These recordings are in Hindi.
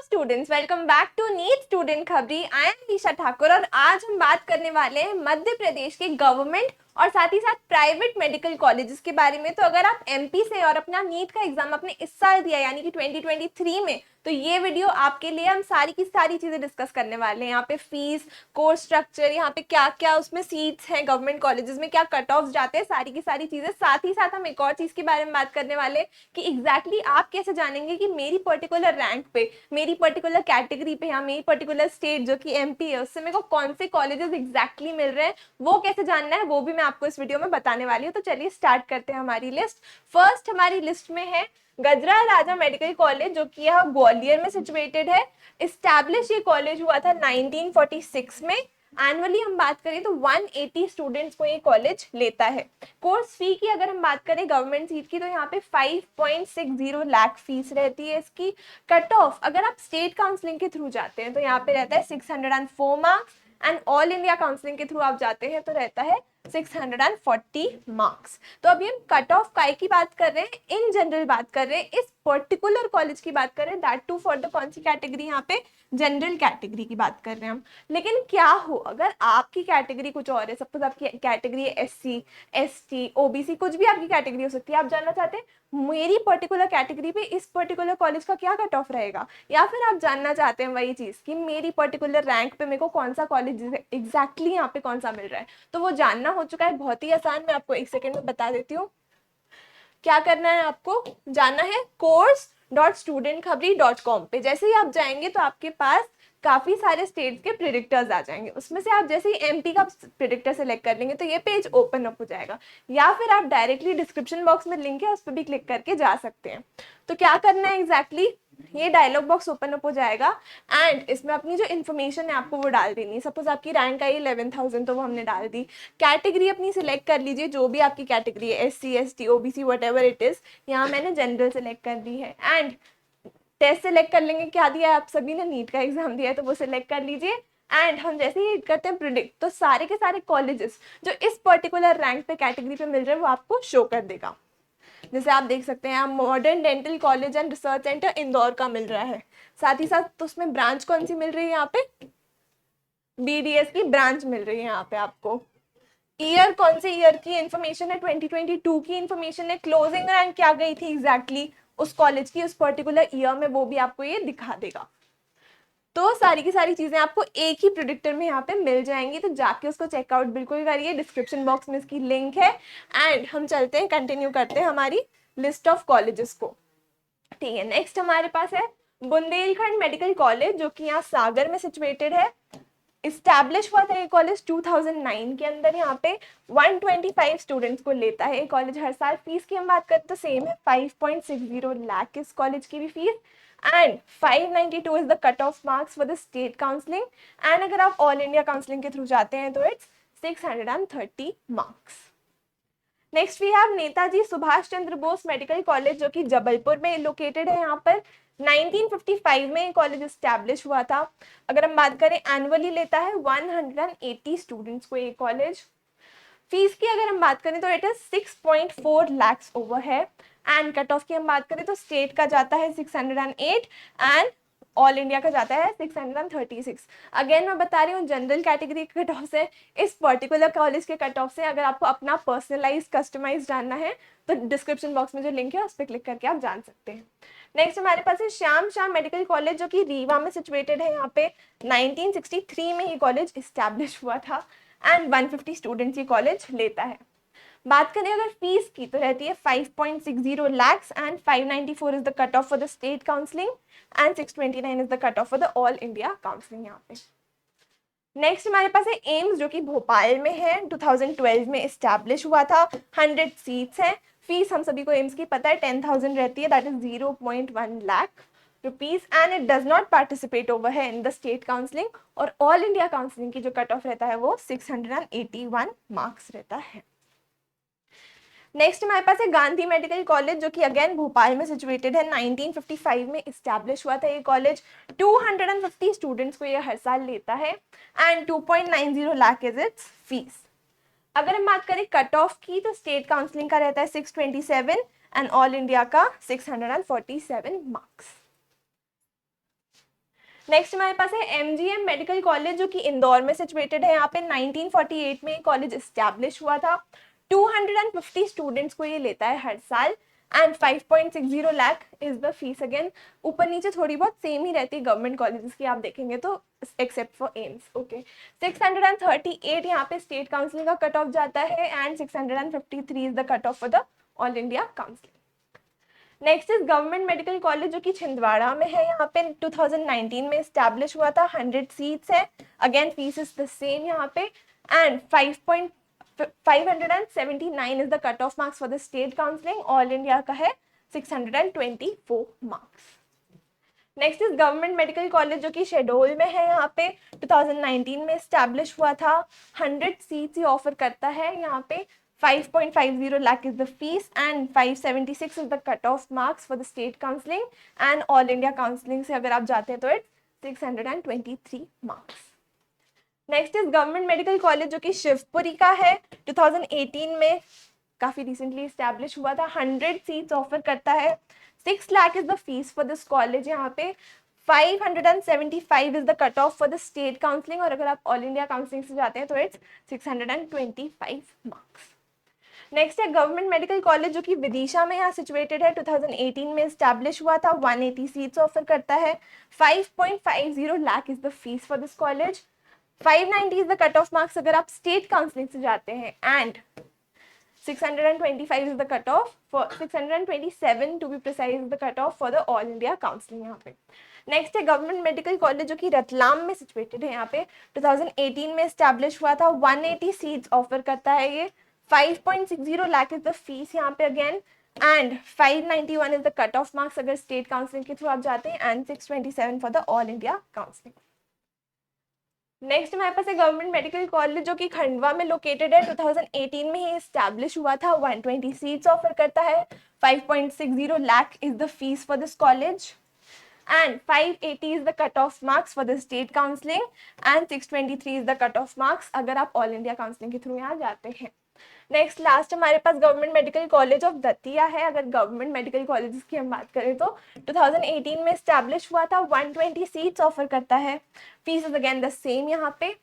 Students, welcome back to NEET student Khabri. I M Isha Thakur और आज हम बात करने वाले हैं मध्य प्रदेश के गवर्नमेंट और साथ ही साथ प्राइवेट मेडिकल कॉलेजेस के बारे में। तो अगर आप एमपी से और अपना नीट का एग्जाम अपने इस साल दिया यानी कि 2023 में, तो ये वीडियो आपके लिए। हम सारी की सारी चीजें डिस्कस करने वाले हैं। यहाँ पे फीस, कोर्स स्ट्रक्चर, यहाँ पे क्या क्या उसमें सीट्स हैं गवर्नमेंट कॉलेजेस में, क्या कट ऑफ जाते हैं, सारी की सारी चीजें। साथ ही साथ हम एक और चीज के बारे में बात करने वाले हैं कि एग्जैक्टली आप कैसे जानेंगे कि मेरी पर्टिकुलर रैंक पे, मेरी पर्टिकुलर कैटेगरी पे या मेरी पर्टिकुलर स्टेट जो कि एमपी है उससे मेरे को कौन से कॉलेजेस एग्जैक्टली मिल रहे हैं, वो कैसे जानना है वो भी मैं आपको इस वीडियो में बताने वाली हूँ। तो चलिए स्टार्ट करते हैं हमारी लिस्ट। फर्स्ट हमारी लिस्ट में है गजरा राजा मेडिकल कॉलेज, जो कि यह ग्वालियर में सिचुएटेड है। इस्टेब्लिश ये कॉलेज हुआ था 1946 में। एनुअली हम बात करें तो 180 स्टूडेंट्स को ये कॉलेज लेता है। कोर्स फी की अगर हम बात करें गवर्नमेंट सीट की, तो यहाँ पे 5.60 लाख फीस रहती है इसकी। कट ऑफ अगर आप स्टेट काउंसलिंग के थ्रू जाते हैं तो यहाँ पे रहता है 604 marks, and all India counselling के थ्रू आप जाते हैं तो रहता है 640 मार्क्स। तो अभी हम कट ऑफ काय की बात कर रहे हैं, इन जनरल बात कर रहे हैं, इस पर्टिकुलर कॉलेज की बात कर रहे हैं, दैट टू फॉर द कौन सी कैटेगरी, यहाँ पे जनरल कैटेगरी की बात कर रहे हैं हम। लेकिन क्या हो अगर आपकी कैटेगरी कुछ और है, सपोज आपकी कैटेगरी है एससी, एसटी, ओबीसी, कुछ भी आपकी कैटेगरी हो सकती है। आप जानना चाहते हैं मेरी पर्टिकुलर कैटेगरी पे इस पर्टिकुलर कॉलेज का क्या कट ऑफ रहेगा, या फिर आप जानना चाहते हैं वही चीज कि मेरी पर्टिकुलर रैंक पे मेरे को कौन सा कॉलेज एग्जैक्टली यहाँ पे कौन सा मिल रहा है, तो वो जानना हो चुका है। बहुत ही आसान, मैं आपको एक सेकेंड में बता देती हूँ। क्या करना है आपको, जाना है course.studentkhabri.com पे। जैसे ही आप जाएंगे तो आपके पास काफी सारे स्टेट्स के प्रिडिक्टर्स आ जाएंगे। उसमें से आप जैसे ही एमपी का प्रिडिक्टर सेलेक्ट कर लेंगे तो ये पेज ओपन अप हो जाएगा, या फिर आप डायरेक्टली डिस्क्रिप्शन बॉक्स में लिंक है उस पर भी क्लिक करके जा सकते हैं। तो क्या करना है एग्जैक्टली, ये डायलॉग बॉक्स ओपन अप हो जाएगा एंड इसमें अपनी जो इन्फॉर्मेशन है आपको वो डाल देनी है। सपोज आपकी रैंक आई 11,000 तो वो हमने डाल दी। कैटेगरी अपनी सिलेक्ट कर लीजिए, जो भी आपकी कैटेगरी है, SC, ST, OBC, whatever it is. यहाँ मैंने जनरल सेलेक्ट कर दी है एंड टेस्ट सेलेक्ट कर लेंगे, क्या दिया है, आप सभी ने नीट का एग्जाम दिया है तो वो सिलेक्ट कर लीजिए। एंड हम जैसे ही करते हैं प्रिडिक्ट, तो सारे के सारे कॉलेजेस जो इस पर्टिकुलर रैंक पे कैटेगरी पे मिल रहे हैं वो आपको शो कर देगा। जैसे आप देख सकते हैं, modern dental college and research centre Indore का मिल रहा है। साथ ही साथ तो उसमें ब्रांच कौन सी मिल रही है, यहाँ पे बीडीएस की ब्रांच मिल रही है यहाँ पे आपको। ईयर कौन से ईयर की इंफॉर्मेशन है, 2022 की इंफॉर्मेशन है। क्लोजिंग रैंक क्या गई थी एग्जैक्टली उस कॉलेज की उस पर्टिकुलर ईयर में, वो भी आपको ये दिखा देगा। तो सारी की सारी चीजें आपको एक ही प्रिडिक्टर में यहाँ पे मिल जाएंगी, तो जाके उसको चेकआउट बिल्कुल करिए। डिस्क्रिप्शन बॉक्स में इसकी लिंक है। एंड हम चलते हैं, कंटिन्यू करते हैं हमारी लिस्ट ऑफ कॉलेजेस को। ठीक है, नेक्स्ट हमारे पास है बुंदेलखंड मेडिकल कॉलेज, जो कि यहाँ सागर में सिचुएटेड है। इस्टेब्लिश हुआ था ये कॉलेज 2009 के अंदर। यहाँ पे 125 स्टूडेंट्स को लेता है ये कॉलेज हर साल। फीस की हम बात करें तो सेम है, 5.60 लाख इस कॉलेज की भी fees, and 592 is the cut off marks for the state counselling. And अगर आप ऑल इंडिया काउंसलिंग के थ्रू जाते हैं तो it's 630 marks. Next we have Netaji Subhash Chandra Bose medical college, जो कि जबलपुर में लोकेटेड है। यहाँ पर 1955 में कॉलेज एस्टैब्लिश हुआ था। अगर हम बात करें एनुअली लेता है 180 स्टूडेंट्स को ये कॉलेज। फीस की अगर हम बात करें तो इट इज 6.4 लाख ओवर है। एंड कट ऑफ की हम बात करें तो स्टेट का जाता है 608 एंड ऑल इंडिया का जाता है 636। अगेन मैं बता रही हूँ जनरल कैटेगरी के कट ऑफ से, इस पर्टिकुलर कॉलेज के कट ऑफ से। अगर आपको अपना पर्सनलाइज कस्टमाइज जानना है तो डिस्क्रिप्शन बॉक्स में जो लिंक है उस पर क्लिक करके आप जान सकते हैं। नेक्स्ट हमारे पास है श्याम शाह मेडिकल कॉलेज, जो कि रीवा में सिचुएटेड है। यहाँ पे 1963 में ये कॉलेज इस्टेब्लिश हुआ था एंड 150 स्टूडेंट्स ये कॉलेज लेता है। बात करें अगर फीस की तो रहती है 5.60 lakhs and 594 is the cut off for the state counselling and 629 is the cut off for the all India counselling. यहाँ पे नेक्स्ट हमारे पास है एम्स, जो कि भोपाल में है। 2012 में इस्टेब्लिश हुआ था। 100 सीट्स हैं। फीस हम सभी को एम्स की पता है 10,000 रहती है, that is 0.1 lakh rupees, and it does not participate over है इन द स्टेट काउंसलिंग। और ऑल इंडिया काउंसलिंग की जो कट ऑफ रहता है वो 681 मार्क्स रहता है। नेक्स्ट हमारे पास है गांधी मेडिकल कॉलेज, जो कि अगेन भोपाल में सिचुएटेड है। 1955 में इस्टेब्लिश हुआ था ये कॉलेज। 250 स्टूडेंट्स को ये हर साल लेता है and 2.90 lakh is it's fees. अगर हम बात करें कट ऑफ की तो स्टेट काउंसलिंग का रहता है 627 एंड ऑल इंडिया का 647 मार्क्स। नेक्स्ट हमारे पास है MGM मेडिकल कॉलेज जो कि इंदौर में सिचुएटेड है। यहाँ पे 1948 में कॉलेज एस्टैब्लिश हुआ था। 250 स्टूडेंट्स को ये लेता है हर साल and 5.60 lakh is the fees. Again ऊपर नीचे थोड़ी बहुत सेम ही रहती है गवर्नमेंट कॉलेजेस की आप देखेंगे तो, एक्सेप्ट फॉर एम्स। ओके, 638 यहाँ पे स्टेट काउंसिलिंग का कट ऑफ जाता है and 653 is the cut off for the all India counselling. Next is government medical college जो कि छिंदवाड़ा में है। यहाँ पे 2019 में एस्टैब्लिश हुआ था। 100 सीट्स है। Again fees is the same यहाँ पे and 579 is the cut off marks for the state counselling. All India का है 624 marks. Next is government medical college जो कि शेडोल में है। यहाँ पे 2019 में एस्टैब्लिश हुआ था। 100 सीट्स ही ऑफर करता है। यहाँ पे 5.50 lakh is the fees and 576 is the cutoff marks for the state counseling and all India counseling से अगर आप जाते हैं तो it's 623 marks. Next is government medical college जो कि शिवपुरी का है। 2018 में काफी रिसेंटली एस्टैब्लिश हुआ था। 100 सीट्स ऑफर करता है। 6 lakh is the fees for this college. यहाँ पे 575 is the cut off for the state counselling और अगर आप ऑल इंडिया काउंसलिंग से जाते हैं तो इट्स 625 मार्क्स। नेक्स्ट है गवर्नमेंट मेडिकल कॉलेज जो कि विदिशा में यहाँ सिचुएटेड है। 2018 में एस्टैब्लिश हुआ था। 180 सीट्स ऑफर करता है। 5.50 lakh is the fees for this college. 590 is the cut off marks अगर आप स्टेट काउंसलिंग से जाते हैं and 625 is the cut off for 627 to be precise the cut off for the all India counselling यहाँ पे। नेक्स्ट है गवर्नमेंट मेडिकल कॉलेज जो कि रतलाम में सिचुएटेड है। यहाँ पे 2018 में एस्टैब्लिश हुआ था। 180 सीट्स ऑफर करता है ये। 5.60 लाख इज द फीस यहाँ पे again and 591 is the cut off marks अगर स्टेट काउंसलिंग के थ्रू आप जाते हैं and 627 for the all India counselling. Next हमारे पास है गवर्नमेंट मेडिकल कॉलेज जो कि खंडवा में लोकेटेड है। 2018 में ही एस्टैब्लिश हुआ था। 120 सीट्स ऑफर करता है। 5.60 lakh is the fees for this college and 580 is the cutoff marks for the state counseling and 623 is the cutoff marks अगर आप ऑल इंडिया काउंसलिंग के थ्रू यहाँ जाते हैं। नेक्स्ट लास्ट हमारे पास government medical college of Datia है। अगर गवर्नमेंट मेडिकल कॉलेजेस की हम बात करें तो 2018 में एस्टैब्लिश हुआ था। 120 सीट्स ऑफर करता है। Fees is again the same यहाँ पे।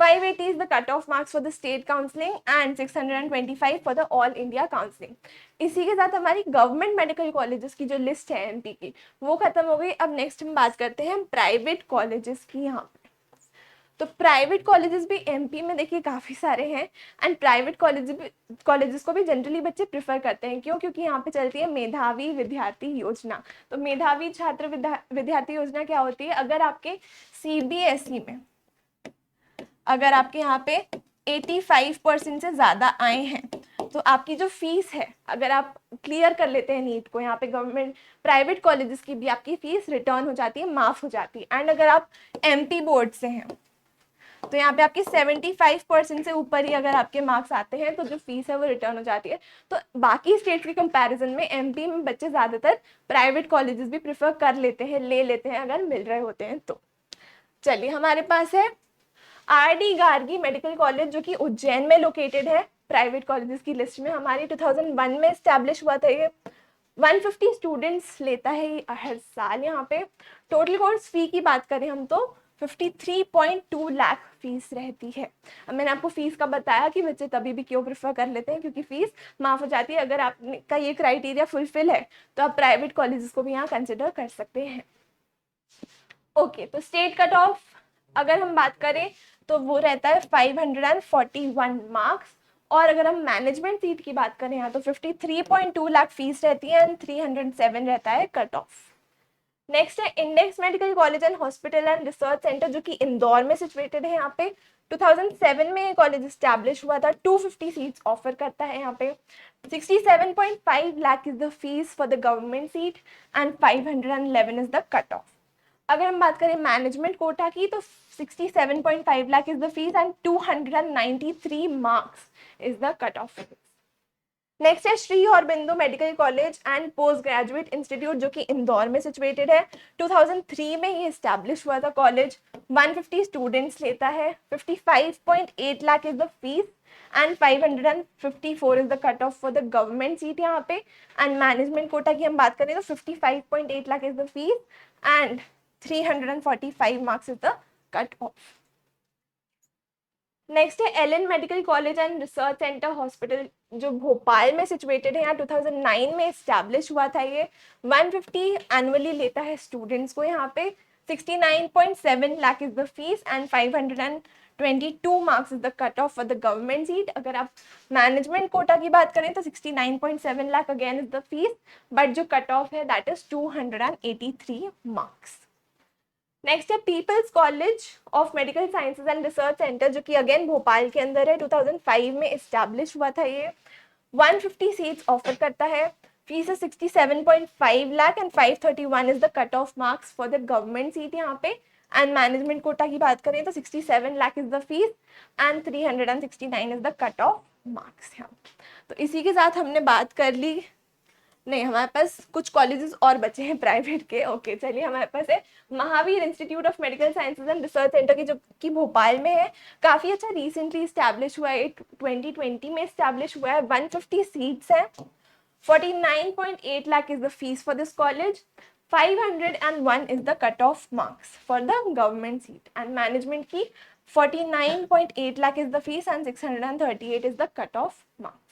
580 is the cutoff marks for the state counseling and 625 for the all India counseling। इसी के साथ हमारी गवर्नमेंट मेडिकल कॉलेजेस की जो लिस्ट है एमपी की वो खत्म हो गई। अब नेक्स्ट हम बात करते हैं प्राइवेट कॉलेजेस की। यहाँ पे तो प्राइवेट कॉलेजेस भी एमपी में देखिए काफ़ी सारे हैं एंड प्राइवेट कॉलेजेस को भी जनरली बच्चे प्रेफर करते हैं। क्यों? क्योंकि यहाँ पे चलती है मेधावी विद्यार्थी योजना। तो मेधावी छात्र विद्यार्थी योजना क्या होती है? अगर आपके सीबीएसई में अगर आपके यहाँ पे 85% से ज़्यादा आए हैं तो आपकी जो फीस है अगर आप क्लियर कर लेते हैं नीट को, यहाँ पे गवर्नमेंट प्राइवेट कॉलेजेस की भी आपकी फीस रिटर्न हो जाती है, माफ़ हो जाती है। एंड अगर आप एमपी बोर्ड से हैं तो यहाँ पे आपकी 75% से ऊपर ही अगर आपके मार्क्स आते हैं तो जो फीस है वो रिटर्न हो जाती है। तो बाकी स्टेट्स के कंपैरिजन में एमपी में बच्चे ज़्यादातर प्राइवेट कॉलेजेस भी प्रेफर कर लेते हैं, ले लेते हैं अगर मिल रहे होते हैं तो। चलिए हमारे पास है आरडी गार्गी मेडिकल कॉलेज जो कि उज्जैन में लोकेटेड है। प्राइवेट कॉलेजेस की लिस्ट में हमारी 2001 में एस्टैब्लिश हुआ था ये। 150 स्टूडेंट्स लेता है हर साल। यहाँ पे टोटल कोर्स फी की बात करें हम तो 53.2 लाख फीस रहती है। अब मैंने आपको फीस का बताया कि बच्चे तभी भी क्यों प्रेफर कर लेते हैं, क्योंकि फीस माफ़ हो जाती है। अगर आपका ये क्राइटेरिया फुलफिल है तो आप प्राइवेट कॉलेजेस को भी यहाँ कंसिडर कर सकते हैं। ओके, तो स्टेट कट ऑफ अगर हम बात करें तो वो रहता है 541 मार्क्स। और अगर हम मैनेजमेंट सीट की बात करें यहाँ तो 53.2 लाख फीस रहती है एंड 307 रहता है कट ऑफ। नेक्स्ट है index medical college and hospital and research centre जो कि इंदौर में सिचुएटेड है। यहाँ पे 2007 में ये कॉलेज एस्टैब्लिश हुआ था। 250 सीट्स ऑफर करता है। यहाँ पे 67.5 lakh is the fees for the government seat and 511 is the cut off. अगर हम बात करें मैनेजमेंट कोटा की तो 67.5 lakh is the fees and 293 marks is the cut off. Next है Shri Aurobindo medical college and post graduate institute जो कि इंदौर में सिचुएटेड है। 2003 में ये एस्टैब्लिश हुआ था कॉलेज। 150 स्टूडेंट्स लेता है। 55.8 lakh is the fees and 554 is the cut off for the government seat यहाँ पे। एंड मैनेजमेंट कोटा की हम बात करें तो 55.8 lakh is the fees and 345 marks is the cut off. Next है LN medical college and research centre hospital, जो भोपाल में सिचुएटेड है। यहाँ 2009 में इस्टेब्लिश हुआ था ये। 150 एनुअली लेता है स्टूडेंट्स को यहाँ पे। 69.7 lakh is the fees and 522 marks is the cut off for the government seat. अगर आप मैनेजमेंट कोटा की बात करें तो 69.7 lakh again is the fees, but जो कट ऑफ है दैट इज 283 मार्क्स। नेक्स्ट है people's college of medical sciences and research centre, जो कि अगेन भोपाल के अंदर है। 2005 में इस्टेब्लिश हुआ था ये। 150 सीट्स ऑफर करता है। फीस है 67.5 lakh and 531 is the cut off marks for the government seat यहाँ पे। एंड मैनेजमेंट कोटा की बात करें तो 67 lakh is the fees and 369 is the cut off marks यहाँ। तो इसी के साथ हमने बात कर ली। नहीं, हमारे पास कुछ कॉलेजेस और बचे हैं प्राइवेट के। ओके चलिए, हमारे पास है Mahavir institute of medical sciences and research centre की, जो कि भोपाल में है। काफ़ी अच्छा रिसेंटली इस्टेब्लिश हुआ है, 2020 में इस्टेब्लिश हुआ है। 150 सीट्स हैं। 49.8 lakh is the fees for this college. 501 is the cut off marks for the government seat and management की 49.8 lakh is the fees and 638 is the cut off marks.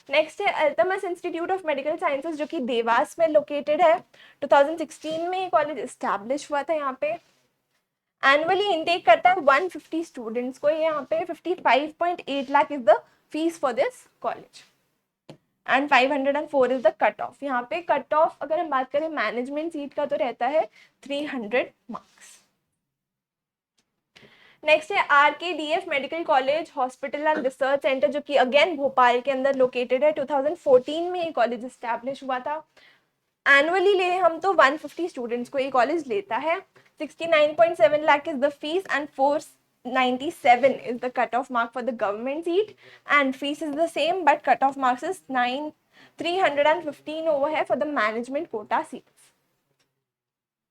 Next है Altamash institute of medical sciences, जो कि देवास में लोकेटेड है। 2016 में ये कॉलेज इस्टेब्लिश हुआ था यहाँ पे। एनुअली इनटेक करता है 150 स्टूडेंट्स को यहाँ पे। 55.8 lakh is the fees for this college and 504 is the cut of. यहाँ पे कट ऑफ अगर हम बात करें मैनेजमेंट सीट का तो रहता है 300 मार्क्स। नेक्स्ट है RKDF medical college hospital and research centre, जो कि अगेन भोपाल के अंदर लोकेटेड है। 2014 में ये कॉलेज इस्टेब्लिश हुआ था। एनुअली ले हम तो 150 स्टूडेंट्स को ये कॉलेज लेता है। 69.7 lakh is the fees and 497 is the cut off mark for the government seat and fees is the same but cut off marks is 315 over है for the management quota seat.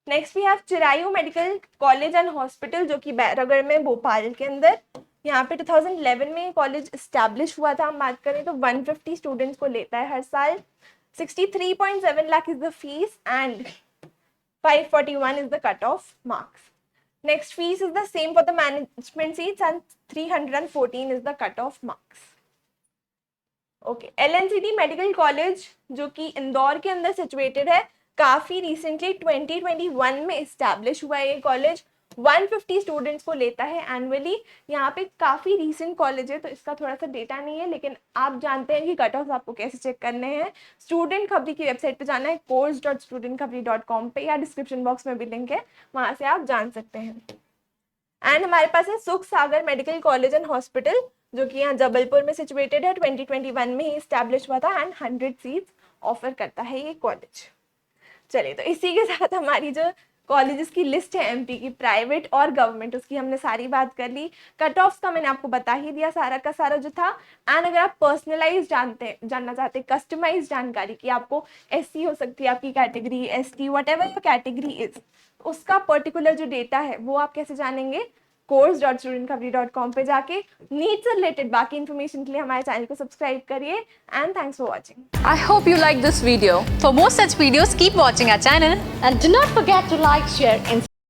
Next we have Chirayu medical college and hospital, जो कि बैरागढ़ में भोपाल के अंदर। यहाँ पे 2011 में कॉलेज इस्टेब्लिश हुआ था। हम बात करें तो 150 स्टूडेंट्स को लेता है हर साल। 63.7 lakh is the fees and 541 is the cut off marks. Next fees is the same for the management seats and 314 is the cut off marks. Okay, LNCT medical college, जो कि इंदौर के अंदर सिचुएटेड है। काफ़ी रिसेंटली 2021 में इस्टेब्लिश हुआ है ये कॉलेज। 150 स्टूडेंट्स को लेता है एनुअली। यहाँ पे काफ़ी रीसेंट कॉलेज है तो इसका थोड़ा सा डेटा नहीं है, लेकिन आप जानते हैं कि कट ऑफ आपको कैसे चेक करने हैं। स्टूडेंट खबरी की वेबसाइट पे जाना है, course.studentkhabri.com पे, या डिस्क्रिप्शन बॉक्स में भी लिंक है, वहाँ से आप जान सकते हैं। एंड हमारे पास है सुख सागर मेडिकल कॉलेज एंड हॉस्पिटल, जो कि यहाँ जबलपुर में सिचुएटेड है। 2021 में ही इस्टेब्लिश हुआ था एंड 100 सीट्स ऑफर करता है ये कॉलेज। चलिए, तो इसी के साथ हमारी जो कॉलेजेस की लिस्ट है MP की, प्राइवेट और गवर्नमेंट, उसकी हमने सारी बात कर ली। कट ऑफ्स का मैंने आपको बता ही दिया सारा का सारा जो था। एंड अगर आप पर्सनलाइज जानना चाहते हैं, कस्टमाइज जानकारी की, आपको SC हो सकती है आपकी category, ST, what ever your category is, उसका पर्टिकुलर जो डेटा है वो आप कैसे जानेंगे? course.studentkhabri.com पे जाके। नीट से रिलेटेड बाकी इन्फॉर्मेशन के लिए हमारे चैनल को सब्सक्राइब करिए and thanks for watching. I hope you like this video. For more such videos, keep watching our channel And do not forget to like, share, and